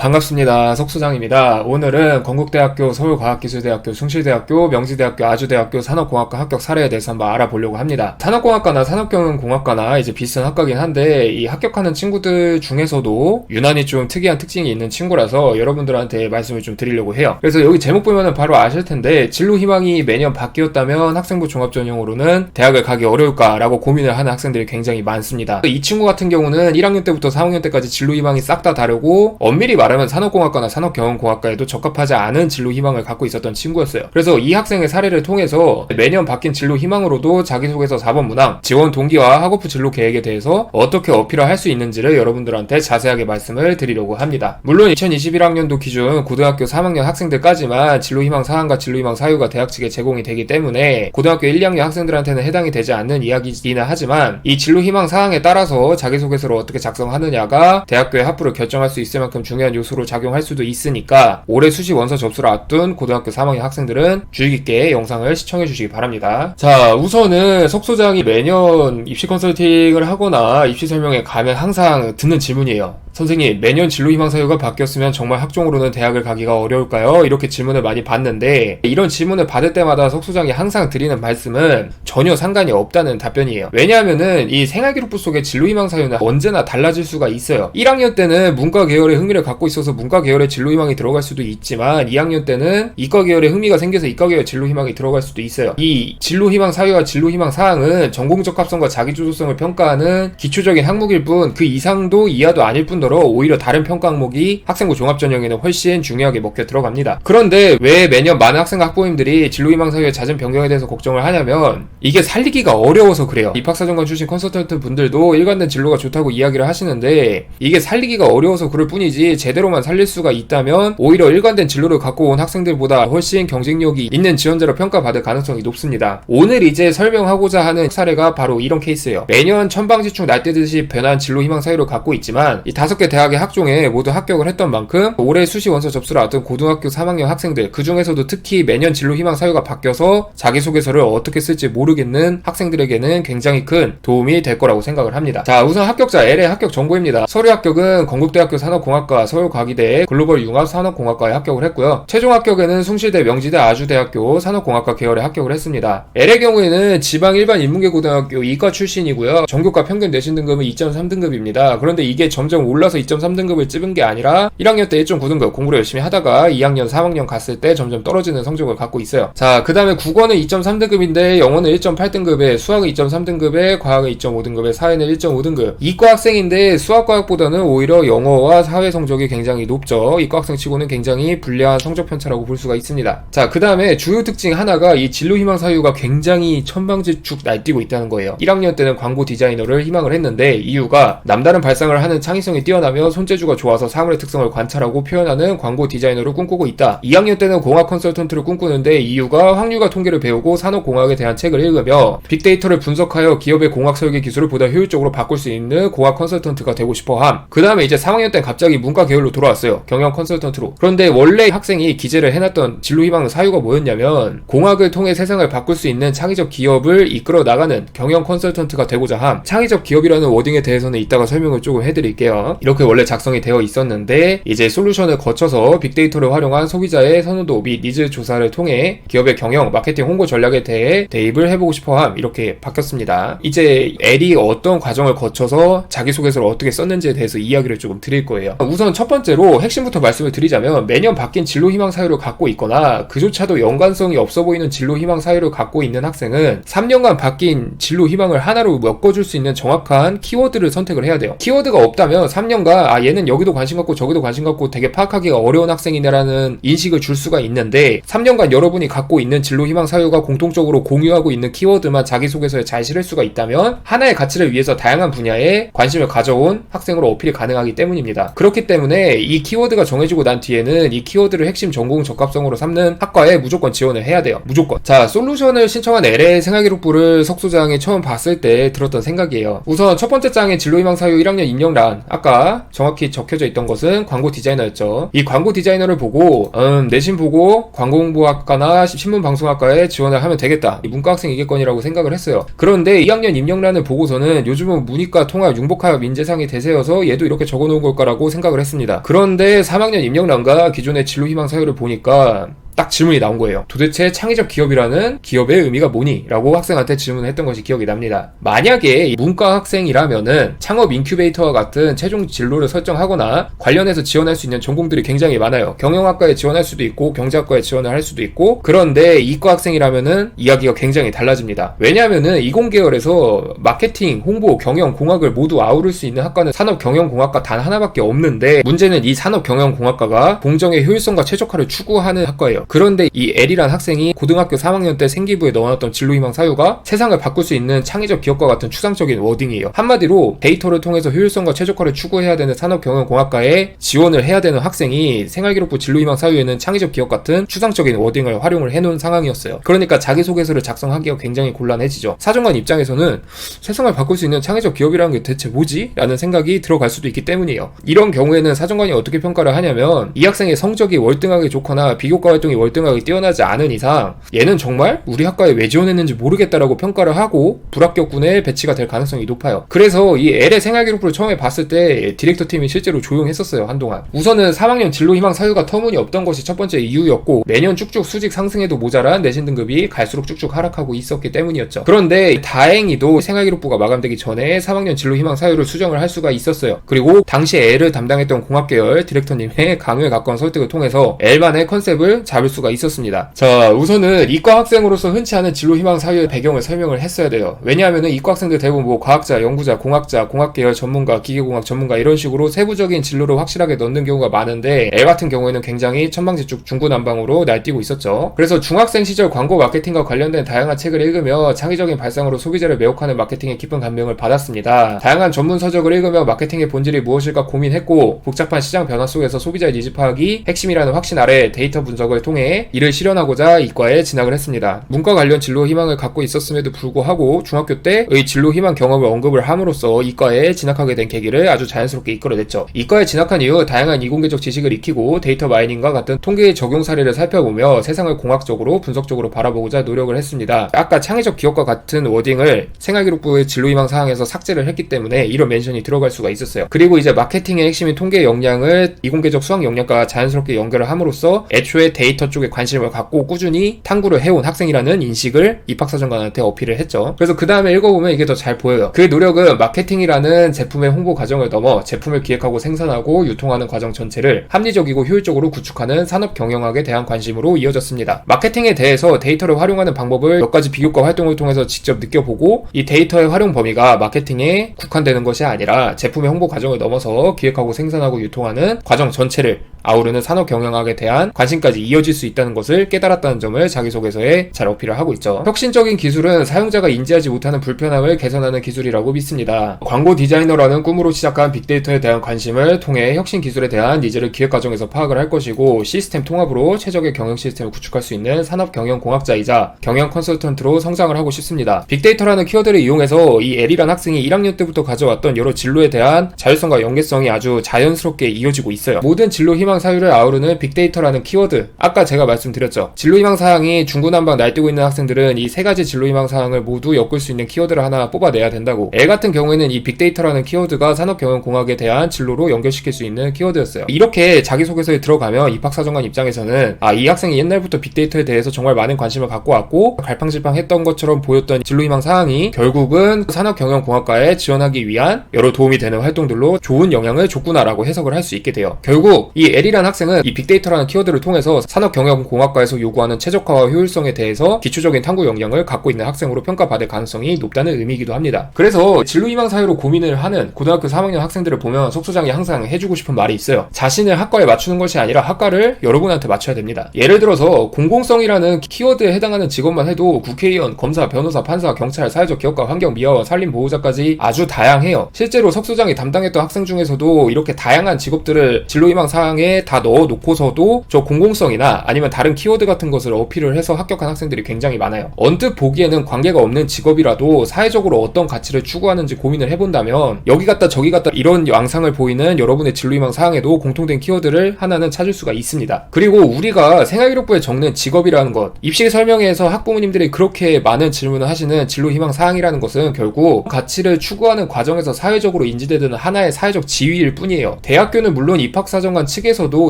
반갑습니다. 석소장입니다. 오늘은 건국대학교, 서울과학기술대학교, 숭실대학교, 명지대학교, 아주대학교 산업공학과 합격 사례에 대해서 한번 알아보려고 합니다. 산업공학과나 산업경영공학과나 이제 비슷한 학과긴 한데 이 합격하는 친구들 중에서도 유난히 좀 특이한 특징이 있는 친구라서 여러분들한테 말씀을 좀 드리려고 해요. 그래서 여기 제목 보면은 바로 아실 텐데 진로 희망이 매년 바뀌었다면 학생부 종합전형으로는 대학을 가기 어려울까라고 고민을 하는 학생들이 굉장히 많습니다. 이 친구 같은 경우는 1학년 때부터 4학년 때까지 진로 희망이 싹 다 다르고 엄밀히 말하면 산업공학과나 산업경영공학과에도 적합하지 않은 진로 희망을 갖고 있었던 친구였어요. 그래서 이 학생의 사례를 통해서 매년 바뀐 진로 희망으로도 자기소개서 4번 문항, 지원 동기와 학업부 진로 계획에 대해서 어떻게 어필을 할 수 있는지를 여러분들한테 자세하게 말씀을 드리려고 합니다. 물론 2021학년도 기준 고등학교 3학년 학생들까지만 진로 희망 사항과 진로 희망 사유가 대학 측에 제공이 되기 때문에 고등학교 1, 2학년 학생들한테는 해당이 되지 않는 이야기이기는 하지만 이 진로 희망 사항에 따라서 자기소개서를 어떻게 작성하느냐가 대학교의 합부를 결정할 수 있을 만큼 중요한 요소로 작용할 수도 있으니까 올해 수시 원서 접수를 앞둔 고등학교 3학년 학생들은 주의 깊게 영상을 시청해 주시기 바랍니다. 자, 우선은 석소장이 매년 입시 컨설팅을 하거나 입시 설명회 가면 항상 듣는 질문이에요. 선생님, 매년 진로 희망 사유가 바뀌었으면 정말 학종으로는 대학을 가기가 어려울까요? 이렇게 질문을 많이 받는데 이런 질문을 받을 때마다 석소장이 항상 드리는 말씀은 전혀 상관이 없다는 답변이에요. 왜냐하면은 이 생활기록부 속의 진로 희망 사유는 언제나 달라질 수가 있어요. 1학년 때는 문과 계열의 흥미를 갖고 있어서 문과 계열의 진로 희망이 들어갈 수도 있지만 2학년 때는 이과 계열의 흥미가 생겨서 이과 계열 진로 희망이 들어갈 수도 있어요. 이 진로 희망 사유와 진로 희망 사항은 전공 적합성과 자기주도성을 평가하는 기초적인 항목일 뿐 그 이상도 이하도 아닐 뿐더러 오히려 다른 평가 항목이 학생부 종합전형에는 훨씬 중요하게 먹혀 들어갑니다. 그런데 왜 매년 많은 학생과 학부모님들이 진로 희망 사유의 잦은 변경에 대해서 걱정을 하냐면 이게 살리기가 어려워서 그래요. 입학사정관 출신 컨설턴트 분들도 일관된 진로가 좋다고 이야기를 하시는데 이게 살리기가 어려워서 그럴 뿐이지 제대로만 살릴 수가 있다면 오히려 일관된 진로를 갖고 온 학생들보다 훨씬 경쟁력이 있는 지원자로 평가받을 가능성이 높습니다. 오늘 이제 설명하고자 하는 사례가 바로 이런 케이스예요. 매년 천방지축 날뛰듯이 변한 진로 희망 사유를 갖고 있지만 이 5개 대학의 학종에 모두 합격을 했던 만큼 올해 수시 원서 접수를 앞둔 고등학교 3학년 학생들, 그 중에서도 특히 매년 진로 희망 사유가 바뀌어서 자기소개서를 어떻게 쓸지 모르겠는 학생들에게는 굉장히 큰 도움이 될 거라고 생각을 합니다. 자, 우선 합격자 L의 합격 정보입니다. 서류 합격은 건국대학교 산업공학과, 서울과기대 글로벌 융합 산업공학과에 합격을 했고요. 최종 합격에는 숭실대, 명지대, 아주대학교 산업공학과 계열에 합격을 했습니다. L의 경우에는 지방 일반 인문계 고등학교 이과 출신이고요. 전교과 평균 내신 등급은 2.3등급입니다. 그런데 이게 점점 올라서 2.3등급을 찍은 게 아니라 1학년 때 1.9등급 공부를 열심히 하다가 2학년, 3학년 갔을 때 점점 떨어지는 성적을 갖고 있어요. 자, 그 다음에 국어는 2.3등급인데 영어는 1.8등급에 수학은 2.3등급에 과학은 2.5등급에 사회는 1.5등급. 이과 학생인데 수학과학보다는 오히려 영어와 사회 성적이 굉장히 높죠. 이과 학생 치고는 굉장히 불리한 성적 편차라고 볼 수가 있습니다. 자, 그 다음에 주요 특징 하나가 이 진로 희망 사유가 굉장히 천방지축 날뛰고 있다는 거예요. 1학년 때는 광고 디자이너를 희망을 했는데 이유가 남다른 발상을 하는 창의성이 뛰어나며 손재주가 좋아서 사물의 특성을 관찰하고 표현하는 광고 디자이너를 꿈꾸고 있다. 2학년 때는 공학 컨설턴트를 꿈꾸는데 이유가 확률과 통계를 배우고 산업공학에 대한 책을 읽으며 빅데이터를 분석하여 기업의 공학 설계 기술을 보다 효율적으로 바꿀 수 있는 공학 컨설턴트가 되고 싶어함. 그 다음에 이제 3학년 때 갑자기 문과 계열로 돌아왔어요. 경영 컨설턴트로. 그런데 원래 학생이 기재를 해놨던 진로 희망 사유가 뭐였냐면 공학을 통해 세상을 바꿀 수 있는 창의적 기업을 이끌어 나가는 경영 컨설턴트가 되고자 함. 창의적 기업이라는 워딩에 대해서는 이따가 설명을 조금 해드릴게요. 이렇게 원래 작성이 되어 있었는데 이제 솔루션을 거쳐서 빅데이터를 활용한 소비자의 선호도 및 니즈 조사를 통해 기업의 경영, 마케팅, 홍보 전략에 대해 대입을 해보고 싶어함. 이렇게 바뀌었습니다. 이제 L이 어떤 과정을 거쳐서 자기소개서를 어떻게 썼는지에 대해서 이야기를 조금 드릴 거예요. 우선 첫 번째로 핵심부터 말씀을 드리자면 매년 바뀐 진로 희망 사유를 갖고 있거나 그조차도 연관성이 없어 보이는 진로 희망 사유를 갖고 있는 학생은 3년간 바뀐 진로 희망을 하나로 엮어줄 수 있는 정확한 키워드를 선택을 해야 돼요. 키워드가 없다면 3년간 얘는 여기도 관심 갖고 저기도 관심 갖고 되게 파악하기가 어려운 학생이네라는 인식을 줄 수가 있는데 3년간 여러분이 갖고 있는 진로 희망 사유가 공통적으로 공유하고 있는 키워드만 자기소개서에 잘 실을 수가 있다면 하나의 가치를 위해서 다양한 분야에 관심을 가져온 학생으로 어필이 가능하기 때문입니다. 그렇기 때문에 이 키워드가 정해지고 난 뒤에는 이 키워드를 핵심 전공 적합성으로 삼는 학과에 무조건 지원을 해야 돼요. 무조건. 자, 솔루션을 신청한 LA 생활기록부를 석소장에 처음 봤을 때 들었던 생각이에요. 우선 첫 번째 장의 진로 희망 사유 1학년 입력란, 아까 학과가 정확히 적혀져 있던 것은 광고 디자이너였죠. 이 광고 디자이너를 보고 내신 보고 광고홍보학과나 신문방송학과에 지원을 하면 되겠다, 문과학생이겠거니라고 생각을 했어요. 그런데 2학년 입력란을 보고서는 요즘은 문이과, 통합, 융복합, 인재상이 대세여서 얘도 이렇게 적어놓은 걸까라고 생각을 했습니다. 그런데 3학년 입력란과 기존의 진로희망 사유를 보니까 딱 질문이 나온 거예요. 도대체 창의적 기업이라는 기업의 의미가 뭐니? 라고 학생한테 질문을 했던 것이 기억이 납니다. 만약에 문과 학생이라면은 창업 인큐베이터와 같은 최종 진로를 설정하거나 관련해서 지원할 수 있는 전공들이 굉장히 많아요. 경영학과에 지원할 수도 있고 경제학과에 지원을 할 수도 있고. 그런데 이과 학생이라면은 이야기가 굉장히 달라집니다. 왜냐하면은 이공계열에서 마케팅, 홍보, 경영, 공학을 모두 아우를 수 있는 학과는 산업경영공학과 단 하나밖에 없는데, 문제는 이 산업경영공학과가 공정의 효율성과 최적화를 추구하는 학과예요. 그런데 이 L이란 학생이 고등학교 3학년 때 생기부에 넣어놨던 진로희망 사유가 세상을 바꿀 수 있는 창의적 기업과 같은 추상적인 워딩이에요. 한마디로 데이터를 통해서 효율성과 최적화를 추구해야 되는 산업경영공학과에 지원을 해야 되는 학생이 생활기록부 진로희망 사유에는 창의적 기업 같은 추상적인 워딩을 활용을 해놓은 상황이었어요. 그러니까 자기소개서를 작성하기가 굉장히 곤란해지죠. 사정관 입장에서는 세상을 바꿀 수 있는 창의적 기업이라는 게 대체 뭐지? 라는 생각이 들어갈 수도 있기 때문이에요. 이런 경우에는 사정관이 어떻게 평가를 하냐면, 이 학생의 성적이 월등하게 좋거나 비교과 활동이 월등하게 뛰어나지 않은 이상 얘는 정말 우리 학과에 왜 지원했는지 모르겠다라고 평가를 하고 불합격군에 배치가 될 가능성이 높아요. 그래서 이 L의 생활기록부를 처음에 봤을 때 디렉터 팀이 실제로 조용했었어요. 한동안. 우선은 3학년 진로희망 사유가 터무니없던 것이 첫 번째 이유였고, 매년 쭉쭉 수직 상승해도 모자란 내신 등급이 갈수록 쭉쭉 하락하고 있었기 때문이었죠. 그런데 다행히도 생활기록부가 마감되기 전에 3학년 진로희망 사유를 수정을 할 수가 있었어요. 그리고 당시 L을 담당했던 공학계열 디렉터님의 강요에 가까운 설득을 통해서 L만의 컨셉을 잡을 수가 있었습니다. 자, 우선은 이과 학생으로서 흔치 않은 진로희망 사유의 배경을 설명을 했어야 돼요. 왜냐하면 이과 학생들 대부분 뭐 과학자, 연구자, 공학자, 공학계열 전문가, 기계공학 전문가 이런 식으로 세부적인 진로를 확실하게 넣는 경우가 많은데, L 같은 경우에는 굉장히 천방지축 중구난방으로 날뛰고 있었죠. 그래서 중학생 시절 광고 마케팅과 관련된 다양한 책을 읽으며 창의적인 발상으로 소비자를 매혹하는 마케팅에 깊은 감명을 받았습니다. 다양한 전문 서적을 읽으며 마케팅의 본질이 무엇일까 고민했고, 복잡한 시장 변화 속에서 소비자의 니즈 파악이 핵심이라는 확신 아래 데이터 분석을 통해 이를 실현하고자 이과에 진학을 했습니다. 문과 관련 진로 희망을 갖고 있었음에도 불구하고 중학교 때의 진로 희망 경험을 언급을 함으로써 이과에 진학하게 된 계기를 아주 자연스럽게 이끌어냈죠. 이과에 진학한 이후 다양한 이공계적 지식을 익히고 데이터 마이닝과 같은 통계의 적용 사례를 살펴보며 세상을 공학적으로 분석적으로 바라보고자 노력을 했습니다. 아까 창의적 기업과 같은 워딩을 생활기록부의 진로희망 사항에서 삭제를 했기 때문에 이런 멘션이 들어갈 수가 있었어요. 그리고 이제 마케팅의 핵심인 통계 역량을 이공계적 수학 역량과 자연스럽게 연결을 함으로써 애초에 데이터 쪽에 관심을 갖고 꾸준히 탐구를 해온 학생이라는 인식을 입학사정관한테 어필을 했죠. 그래서 그 다음에 읽어보면 이게 더 잘 보여요. 그의 노력은 마케팅이라는 제품의 홍보 과정을 넘어 제품을 기획하고 생산하고 유통하는 과정 전체를 합리적이고 효율적으로 구축하는 산업경영학에 대한 관심으로 이어졌습니다. 마케팅에 대해서 데이터를 활용하는 방법을 몇 가지 비교과 활동을 통해서 직접 느껴보고, 이 데이터의 활용 범위가 마케팅에 국한되는 것이 아니라 제품의 홍보 과정을 넘어서 기획하고 생산하고 유통하는 과정 전체를 아우르는 산업경영학에 대한 관심까지 이어질 수 있다는 것을 깨달았다는 점을 자기소개서에 잘 어필을 하고 있죠. 혁신적인 기술은 사용자가 인지하지 못하는 불편함을 개선하는 기술이라고 믿습니다. 광고 디자이너라는 꿈으로 시작한 빅데이터에 대한 관심을 통해 혁신 기술에 대한 니즈를 기획 과정에서 파악을 할 것이고, 시스템 통합으로 최적의 경영 시스템을 구축할 수 있는 산업경영공학자이자 경영 컨설턴트로 성장을 하고 싶습니다. 빅데이터라는 키워드를 이용해서 이 L이란 학생이 1학년 때부터 가져왔던 여러 진로에 대한 자율성과 연계성이 아주 자연스럽게 이어지고 있어요. 모든 진로 희망 사유를 아우르는 빅데이터라는 키워드, 아까 제가 말씀드렸죠. 진로희망 사항이 중구난방 날뛰고 있는 학생들은 이 세 가지 진로희망 사항을 모두 엮을 수 있는 키워드를 하나 뽑아내야 된다고. L 같은 경우에는 이 빅데이터라는 키워드가 산업경영공학에 대한 진로로 연결시킬 수 있는 키워드였어요. 이렇게 자기소개서에 들어가면 입학사정관 입장에서는 이 학생이 옛날부터 빅데이터에 대해서 정말 많은 관심을 갖고 왔고 갈팡질팡했던 것처럼 보였던 진로희망 사항이 결국은 산업경영공학과에 지원하기 위한 여러 도움이 되는 활동들로 좋은 영향을 줬구나라고 해석을 할 수 있게 돼요. 결국 이 L이라는 학생은 이 빅데이터라는 키워드를 통해서 산업경영공학과에서 요구하는 최적화와 효율성에 대해서 기초적인 탐구 역량을 갖고 있는 학생으로 평가받을 가능성이 높다는 의미이기도 합니다. 그래서 진로희망 사유로 고민을 하는 고등학교 3학년 학생들을 보면 속소장이 항상 해주고 싶은 말이 있어요. 자신을 학과에 맞추는 것이 아니라 학과를 여러분한테 맞춰야 됩니다. 예를 들어서 공공성이라는 키워드에 해당하는 직업만 해도 국회의원, 검사, 변호사, 판사, 경찰, 사회적 기업가, 환경, 미화원, 산림보호자까지 아주 다양해요. 실제로 석소장이 담당했던 학생 중에서도 이렇게 다양한 직업들을 진로희망 사항에 다 넣어놓고서도 저 공공성이나 직업이나 아니면 다른 키워드 같은 것을 어필을 해서 합격한 학생들이 굉장히 많아요. 언뜻 보기에는 관계가 없는 직업이라도 사회적으로 어떤 가치를 추구하는지 고민을 해본다면 여기 갔다 저기 갔다 이런 양상을 보이는 여러분의 진로희망 사항에도 공통된 키워드를 하나는 찾을 수가 있습니다. 그리고 우리가 생활기록부에 적는 직업이라는 것, 입시 설명회에서 학부모님들이 그렇게 많은 질문을 하시는 진로희망 사항이라는 것은 결국 가치를 추구하는 과정에서 사회적으로 인지되는 하나의 사회적 지위일 뿐이에요. 대학교는 물론 입학사정관 측에서도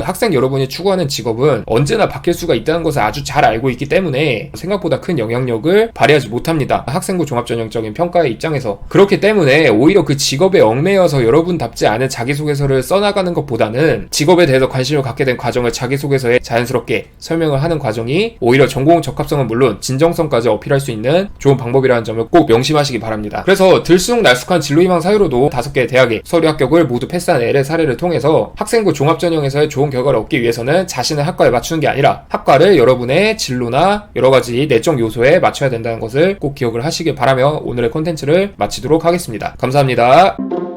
학생 여러분이 추구하는 직업은 언제나 바뀔 수가 있다는 것을 아주 잘 알고 있기 때문에 생각보다 큰 영향력을 발휘하지 못합니다. 학생부 종합전형적인 평가의 입장에서. 그렇기 때문에 오히려 그 직업에 얽매여서 여러분답지 않은 자기소개서를 써나가는 것보다는 직업에 대해서 관심을 갖게 된 과정을 자기소개서에 자연스럽게 설명을 하는 과정이 오히려 전공 적합성은 물론 진정성까지 어필할 수 있는 좋은 방법이라는 점을 꼭 명심하시기 바랍니다. 그래서 들쑥날쑥한 진로희망 사유로도 5개의 대학의 서류 합격을 모두 패스한 L의 사례를 통해서 학생부 종합전형에서의 좋은 결과를 얻기 위해서는 자신의 학과에 맞추는 게 아니라 학과를 여러분의 진로나 여러가지 내적 요소에 맞춰야 된다는 것을 꼭 기억을 하시길 바라며 오늘의 콘텐츠를 마치도록 하겠습니다. 감사합니다.